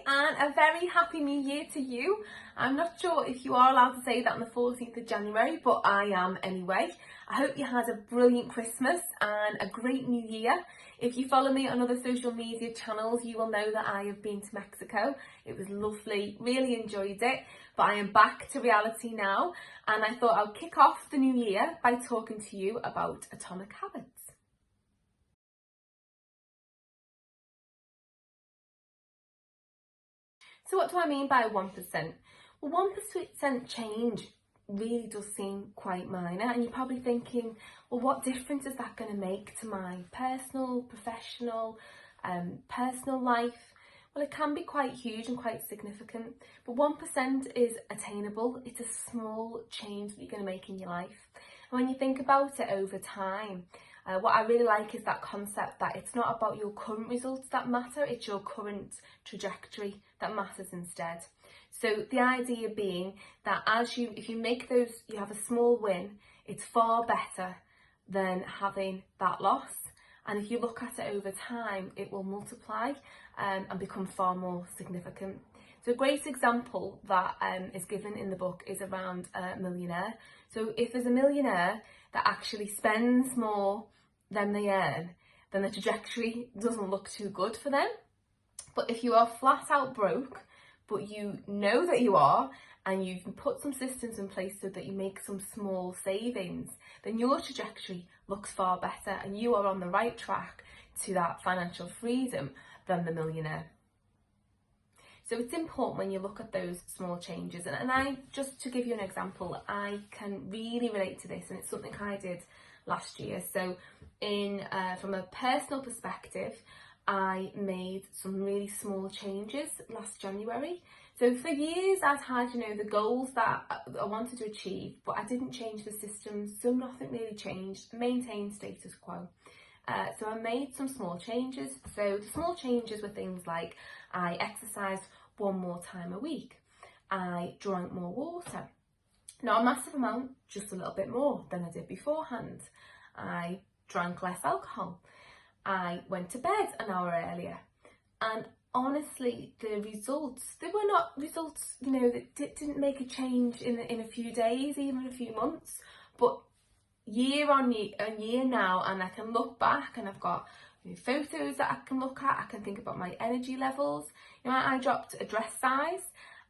and a very happy new year to you. I'm not sure if you are allowed to say that on the 14th of January, but I am anyway. I hope you had a brilliant Christmas and a great new year. If you follow me on other social media channels, you will know that I have been to Mexico. It was lovely, really enjoyed it, but I am back to reality now, and I thought I'll kick off the new year by talking to you about atomic habits. So what do I mean by 1%? Well, 1% change really does seem quite minor, and you're probably thinking, well, what difference is that going to make to my personal, professional, personal life? Well, it can be quite huge and quite significant, but 1% is attainable. It's a small change that you're going to make in your life. And when you think about it over time, what I really like is that concept that it's not about your current results that matter, it's your current trajectory that matters instead. So the idea being that if you make those, you have a small win, it's far better than having that loss. And if you look at it over time, it will multiply and become far more significant. So a great example that is given in the book is around a millionaire. So if there's a millionaire that actually spends more than they earn, then the trajectory doesn't look too good for them. But if you are flat out broke, but you know that you are, and you can put some systems in place so that you make some small savings, then your trajectory looks far better and you are on the right track to that financial freedom than the millionaire. So it's important when you look at those small changes. And I, just to give you an example, I can really relate to this, and it's something I did last year. So from a personal perspective, I made some really small changes last January. So for years I'd had, the goals that I wanted to achieve, but I didn't change the systems, so nothing really changed, maintained status quo. So I made some small changes. So the small changes were things like I exercised one more time a week. I drank more water. Not a massive amount, just a little bit more than I did beforehand. I drank less alcohol. I went to bed an hour earlier. And honestly, the results, they were not results, that didn't make a change in a few days, even a few months, but year on year now, and I can look back and I've got photos that I can look at. I can think about my energy levels. I dropped a dress size.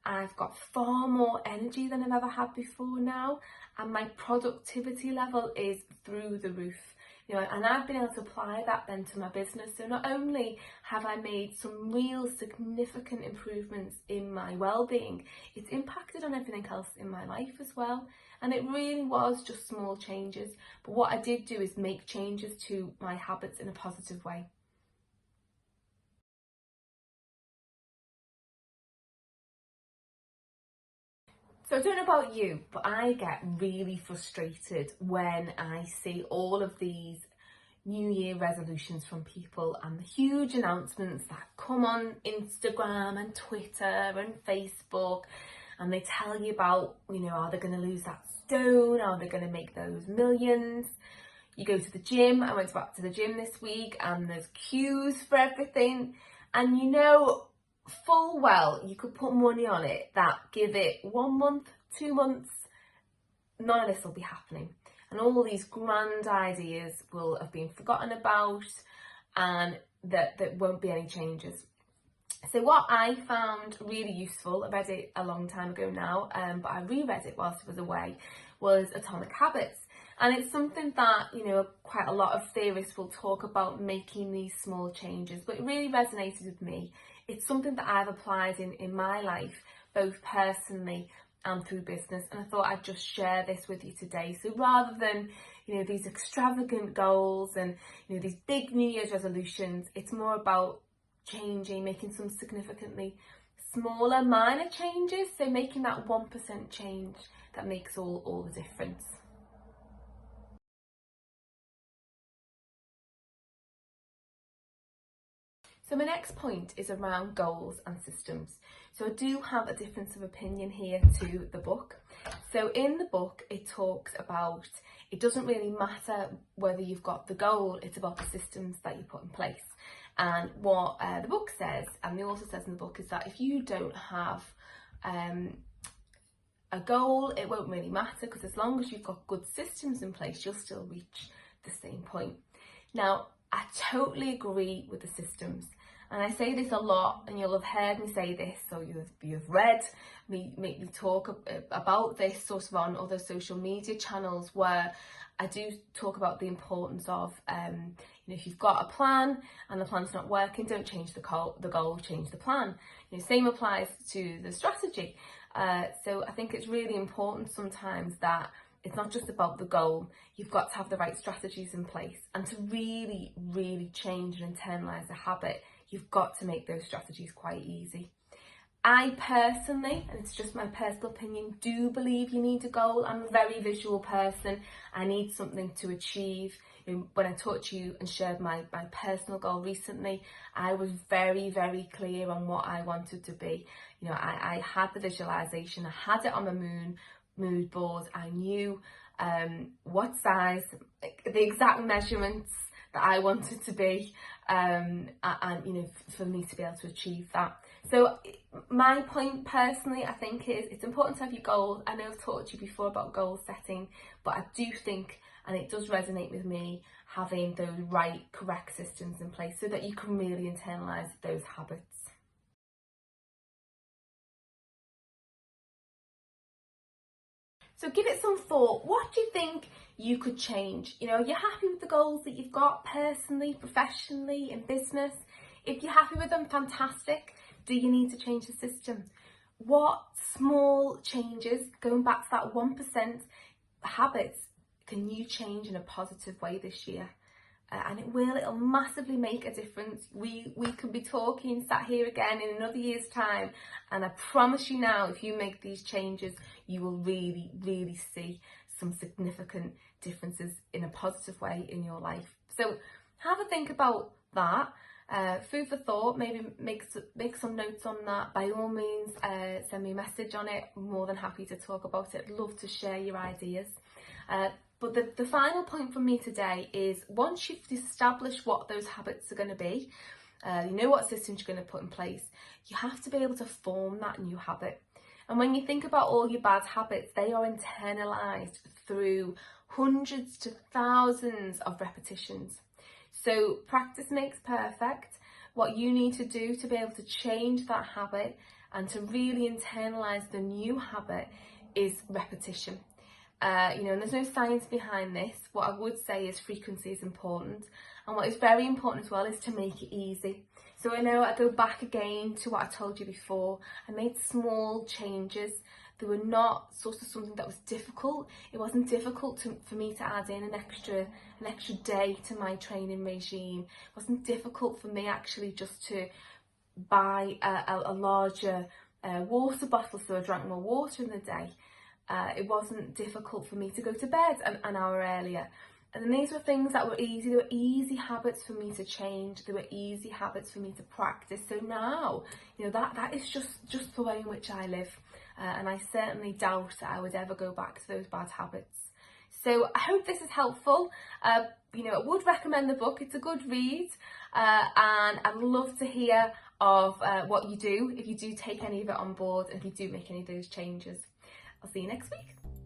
I've got far more energy than I've ever had before now, and my productivity level is through the roof. And I've been able to apply that then to my business. So not only have I made some real significant improvements in my well-being, it's impacted on everything else in my life as well. And it really was just small changes. But what I did do is make changes to my habits in a positive way. So I don't know about you, but I get really frustrated when I see all of these New Year resolutions from people and the huge announcements that come on Instagram and Twitter and Facebook, and they tell you about, are they going to lose that stone? Are they going to make those millions? You go to the gym. I went back to the gym this week and there's queues for everything. And full well you could put money on it that give it 1 month, 2 months, none of this will be happening, and all these grand ideas will have been forgotten about, and that won't be any changes. So what I found really useful, I read it a long time ago now, but I reread it whilst I was away, was Atomic Habits. And it's something that, quite a lot of theorists will talk about, making these small changes, but it really resonated with me. It's something that I've applied in my life, both personally and through business, and I thought I'd just share this with you today. So rather than, these extravagant goals and, these big New Year's resolutions, it's more about changing, making some significantly smaller, minor changes, so making that 1% change that makes all the difference. So my next point is around goals and systems. So I do have a difference of opinion here to the book. So in the book, it talks about, it doesn't really matter whether you've got the goal, it's about the systems that you put in place. And what the book says, and the author says in the book, is that if you don't have a goal, it won't really matter, because as long as you've got good systems in place, you'll still reach the same point. Now, I totally agree with the systems. And I say this a lot, and you'll have heard me say this, or you've read me talk about this sort of on other social media channels, where I do talk about the importance of, if you've got a plan and the plan's not working, don't change the goal, change the plan. Same applies to the strategy. So I think it's really important sometimes that it's not just about the goal. You've got to have the right strategies in place. And to really, really change and internalise a habit, you've got to make those strategies quite easy. I personally, and it's just my personal opinion, do believe you need a goal. I'm a very visual person. I need something to achieve. When I talked to you and shared my personal goal recently, I was very, very clear on what I wanted to be. I had the visualisation, I had it on my mood board. I knew what size, the exact measurements that I wanted to be, and for me to be able to achieve that. So my point personally, I think, is it's important to have your goals. I know I've talked to you before about goal setting, but I do think, and it does resonate with me, having those right, correct systems in place so that you can really internalise those habits. So give it some thought. What do you think you could change? Are you happy with the goals that you've got personally, professionally, in business? If you're happy with them, fantastic. Do you need to change the system? What small changes, going back to that 1% habits, can you change in a positive way this year? And it'll massively make a difference. We could be talking, sat here again in another year's time, and I promise you now, if you make these changes, you will really, really see some significant differences in a positive way in your life. So have a think about that. Food for thought. Maybe make some notes on that. By all means, send me a message on it. I'm more than happy to talk about it. I'd love to share your ideas. But the final point from me today is, once you've established what those habits are going to be, you know what systems you're going to put in place, you have to be able to form that new habit. And when you think about all your bad habits, they are internalised through hundreds to thousands of repetitions. So practice makes perfect. What you need to do to be able to change that habit and to really internalise the new habit is repetition. And there's no science behind this. What I would say is frequency is important. And what is very important as well is to make it easy. So I go back again to what I told you before. I made small changes. They were not sort of something that was difficult. It wasn't difficult for me to add in an extra day to my training regime. It wasn't difficult for me actually just to buy a larger water bottle so I drank more water in the day. It wasn't difficult for me to go to bed an hour earlier. And these were things that were easy. They were easy habits for me to change. They were easy habits for me to practice. So now, that is just the way in which I live. And I certainly doubt that I would ever go back to those bad habits. So I hope this is helpful. I would recommend the book. It's a good read. And I'd love to hear of what you do, if you do take any of it on board, and if you do make any of those changes. I'll see you next week.